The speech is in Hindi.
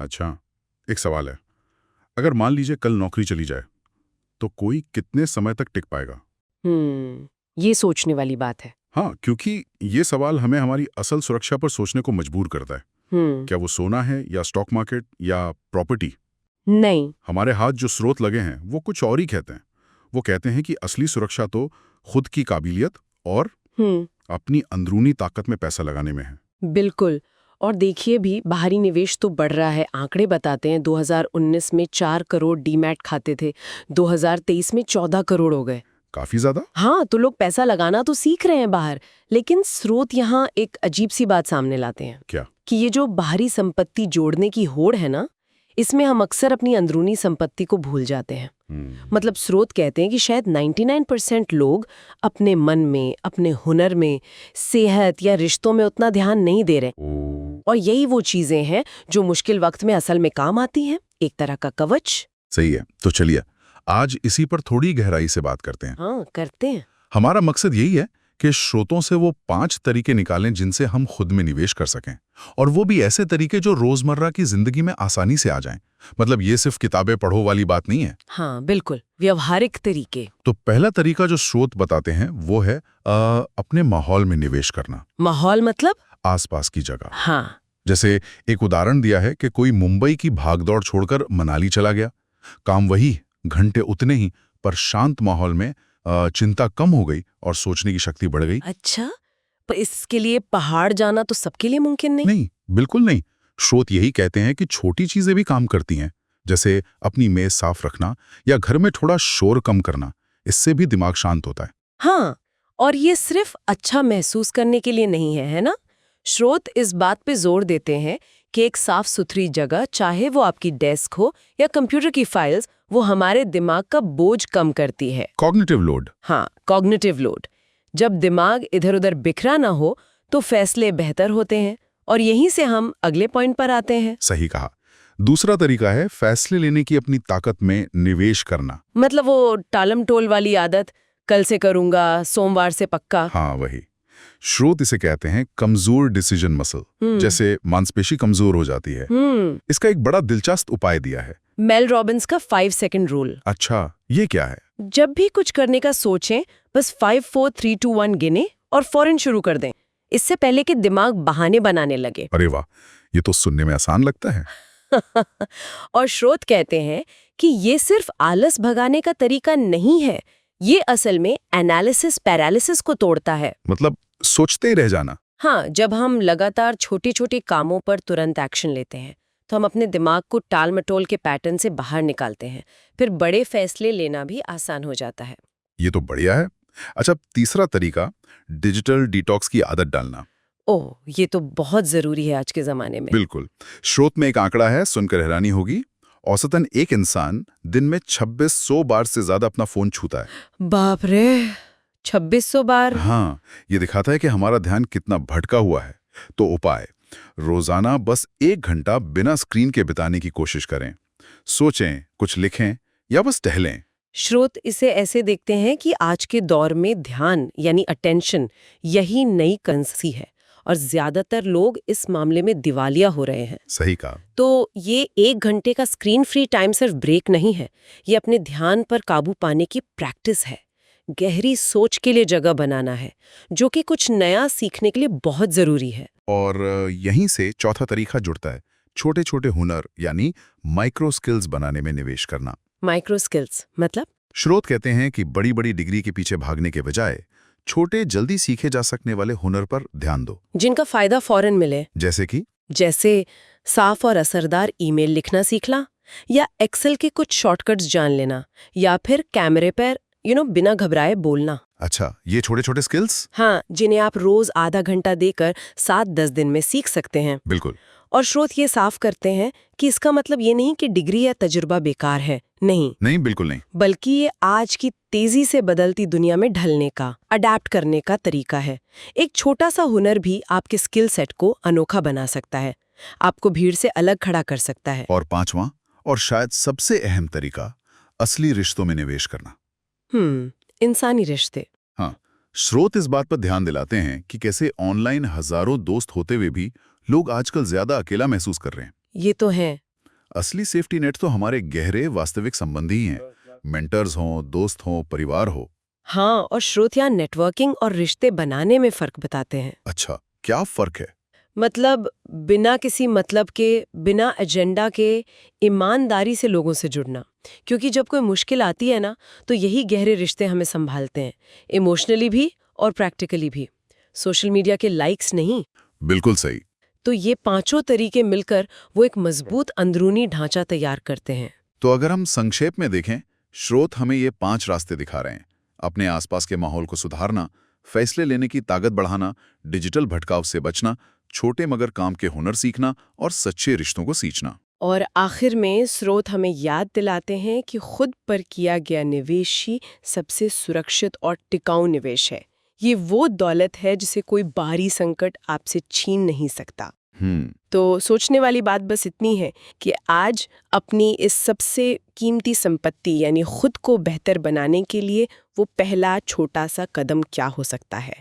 अच्छा, एक सवाल है। अगर मान लीजिए कल नौकरी चली जाए, तो कोई कितने समय तक टिक पाएगा? ये सोचने वाली बात है। हाँ, क्योंकि ये सवाल हमें हमारी असल सुरक्षा पर सोचने को मजबूर करता है। क्या वो सोना है या स्टॉक मार्केट या प्रॉपर्टी? नहीं। हमारे हाथ जो स्रोत लगे हैं वो कुछ और ही कहते हैं। वो कहते हैं कि असली सुरक्षा तो खुद की काबिलियत और अपनी अंदरूनी ताकत में पैसा लगाने में है। बिल्कुल। और देखिए भी बाहरी निवेश तो बढ़ रहा है। आंकड़े बताते हैं 2019 में 4 करोड़ डीमैट खाते थे, 2023 में 14 करोड़ हो गए। काफी ज्यादा। हाँ, तो लोग पैसा लगाना तो सीख रहे हैं बाहर, लेकिन स्रोत यहाँ एक अजीब सी बात सामने लाते हैं। क्या? कि ये जो बाहरी संपत्ति जोड़ने की होड़ है ना, इसमें हम अक्सर अपनी अंदरूनी संपत्ति को भूल जाते हैं। मतलब स्रोत कहते हैं कि शायद 99% लोग अपने मन में, अपने हुनर में, सेहत या रिश्तों में उतना ध्यान नहीं दे रहे। और यही वो चीजें हैं जो मुश्किल वक्त में असल में काम आती हैं, एक तरह का कवच। सही है, तो चलिए आज इसी पर थोड़ी गहराई से बात करते हैं। हाँ, करते हैं। हमारा मकसद यही है कि स्रोतों से वो 5 तरीके निकालें जिनसे हम खुद में निवेश कर सकें, और वो भी ऐसे तरीके जो रोजमर्रा की जिंदगी में आसानी से आ जाएं। मतलब ये सिर्फ किताबें पढ़ो वाली बात नहीं है। हाँ, बिल्कुल व्यवहारिक तरीके। तो पहला तरीका जो स्रोत बताते हैं वो है अपने माहौल में निवेश करना। माहौल मतलब? आसपास की जगह। हाँ। जैसे एक उदाहरण दिया है कि कोई मुंबई की भागदौड़ छोड़कर मनाली चला गया। काम वही, घंटे उतने ही, पर शांत माहौल में चिंता कम हो गई और सोचने की शक्ति बढ़ गई। अच्छा, पर इसके लिए पहाड़ जाना तो सबके लिए मुमकिन नहीं? नहीं, बिल्कुल नहीं। स्रोत यही कहते हैं कि छोटी चीजें भी काम करती हैं, जैसे अपनी मेज साफ रखना या घर में थोड़ा शोर कम करना। इससे भी दिमाग शांत होता है। हाँ, और ये सिर्फ अच्छा महसूस करने के लिए नहीं है, है ना? स्रोत इस बात पे जोर देते हैं कि एक साफ सुथरी जगह, चाहे वो आपकी डेस्क हो या कंप्यूटर की फाइल्स, वो हमारे दिमाग का बोझ कम करती है। Cognitive load. हाँ, कॉग्निटिव लोड। जब दिमाग इधर उधर बिखरा ना हो तो फैसले बेहतर होते हैं। और यहीं से हम अगले पॉइंट पर आते हैं। सही कहा। दूसरा तरीका है फैसले लेने की अपनी ताकत में निवेश करना। मतलब वो टालम टोल वाली आदत, कल से करूंगा, सोमवार से पक्का। हाँ, वही। स्रोत इसे कहते हैं कमजोर डिसीजन मसल। जैसे मांसपेशी कमजोर हो जाती है। इसका एक बड़ा दिलचस्प उपाय दिया है, मेल रॉबिन्स का 5 सेकंड रूल। अच्छा, ये क्या है? जब भी कुछ करने का सोचें, बस 5 4 3 2 1 गिने और फौरन शुरू कर दें, इससे पहले कि दिमाग बहाने बनाने लगे। अरे वाह, ये तो सुनने में आसान लगता है। और स्रोत कहते हैं कि ये सिर्फ आलस भगाने का तरीका नहीं है, ये असल में एनालिसिस पैरालिसिस को तोड़ता है। मतलब सोचते ही रह जाना। हाँ, जब हम लगातार छोटे छोटे कामों पर तुरंत एक्शन लेते हैं तो हम अपने दिमाग को टाल मटोल के पैटर्न से बाहर निकालते हैं। फिर बड़े फैसले लेना भी आसान हो जाता है। ये तो बढ़िया है। अच्छा, तीसरा तरीका, डिजिटल डिटॉक्स की आदत डालना। ओह, ये तो बहुत जरूरी है आज के जमाने में। बिल्कुल। स्रोत में एक आंकड़ा है, सुनकर हैरानी होगी। औसतन एक इंसान दिन में 2600 बार से ज्यादा अपना फोन छूता है। बाप रे, 2600 बार? हाँ, ये दिखाता है कि हमारा ध्यान कितना भटका हुआ है। तो उपाय, रोजाना बस 1 घंटा बिना स्क्रीन के बिताने की कोशिश करें। सोचें, कुछ लिखें या बस टहलें। स्रोत इसे ऐसे देखते हैं कि आज के दौर में ध्यान यानी अटेंशन यही नई करेंसी है, और ज्यादातर लोग इस मामले में दिवालिया हो रहे हैं। सही कहा। तो ये 1 घंटे का स्क्रीन फ्री टाइम सिर्फ ब्रेक नहीं है, ये अपने ध्यान पर काबू पाने की प्रैक्टिस है। गहरी सोच के लिए जगह बनाना है, जो कि कुछ नया सीखने के लिए बहुत जरूरी है। और यहीं से चौथा तरीका जुड़ता है, छोटे छोटे हुनर यानी माइक्रो स्किल्स बनाने में निवेश करना। माइक्रो स्किल्स मतलब? स्रोत कहते हैं कि बड़ी बड़ी डिग्री के पीछे भागने के बजाय छोटे जल्दी सीखे जा सकने वाले हुनर पर ध्यान दो, जिनका फायदा फौरन मिले। जैसे साफ और असरदार ईमेल लिखना सीखना, या एक्सेल के कुछ शॉर्टकट्स जान लेना, या फिर कैमरे पर बिना घबराए बोलना। अच्छा, ये छोटे छोटे स्किल्स। हाँ, जिन्हें आप रोज आधा घंटा देकर 7-10 दिन में सीख सकते हैं। बिल्कुल। और स्रोत ये साफ करते हैं कि इसका मतलब ये नहीं कि डिग्री या तजुर्बा बेकार है। नहीं, बिल्कुल नहीं। बल्कि ये आज की तेजी से बदलती दुनिया में ढलने का, अडैप्ट करने का तरीका है। एक छोटा सा हुनर भी आपके स्किल सेट को अनोखा बना सकता है, आपको भीड़ से अलग खड़ा कर सकता है। और पांचवा और शायद सबसे अहम तरीका, असली रिश्तों में निवेश करना। इंसानी रिश्ते। हाँ, स्रोत इस बात पर ध्यान दिलाते हैं कि कैसे ऑनलाइन हजारों दोस्त होते हुए भी लोग आजकल ज्यादा अकेला महसूस कर रहे हैं। ये तो है। असली सेफ्टी नेट तो हमारे गहरे वास्तविक संबंधी ही हैं, मेंटर्स हों, दोस्त हों, परिवार हो। हाँ, और स्रोत यहाँ नेटवर्किंग और रिश्ते बनाने में फर्क बताते हैं। अच्छा, क्या फर्क है? मतलब बिना किसी मतलब के, बिना एजेंडा के, ईमानदारी से लोगों से जुड़ना। क्योंकि जब कोई मुश्किल आती है ना, तो यही गहरे रिश्ते हमें संभालते हैं, इमोशनली भी और प्रैक्टिकली भी। सोशल मीडिया के लाइक्स नहीं। बिल्कुल सही। तो ये पांचों तरीके मिलकर वो एक मजबूत अंदरूनी ढांचा तैयार करते हैं। तो अगर हम संक्षेप में देखें, स्रोत हमें ये 5 रास्ते दिखा रहे हैं। अपने आसपास के माहौल को सुधारना, फैसले लेने की ताकत बढ़ाना, डिजिटल भटकाव से बचना, छोटे मगर काम के हुनर सीखना और सच्चे रिश्तों को सींचना। और आखिर में स्रोत हमें याद दिलाते हैं कि खुद पर किया गया निवेश ही सबसे सुरक्षित और टिकाऊ निवेश है। ये वो दौलत है जिसे कोई बाहरी संकट आपसे छीन नहीं सकता। तो सोचने वाली बात बस इतनी है कि आज अपनी इस सबसे कीमती संपत्ति यानी खुद को बेहतर बनाने के लिए वो पहला छोटा सा कदम क्या हो सकता है।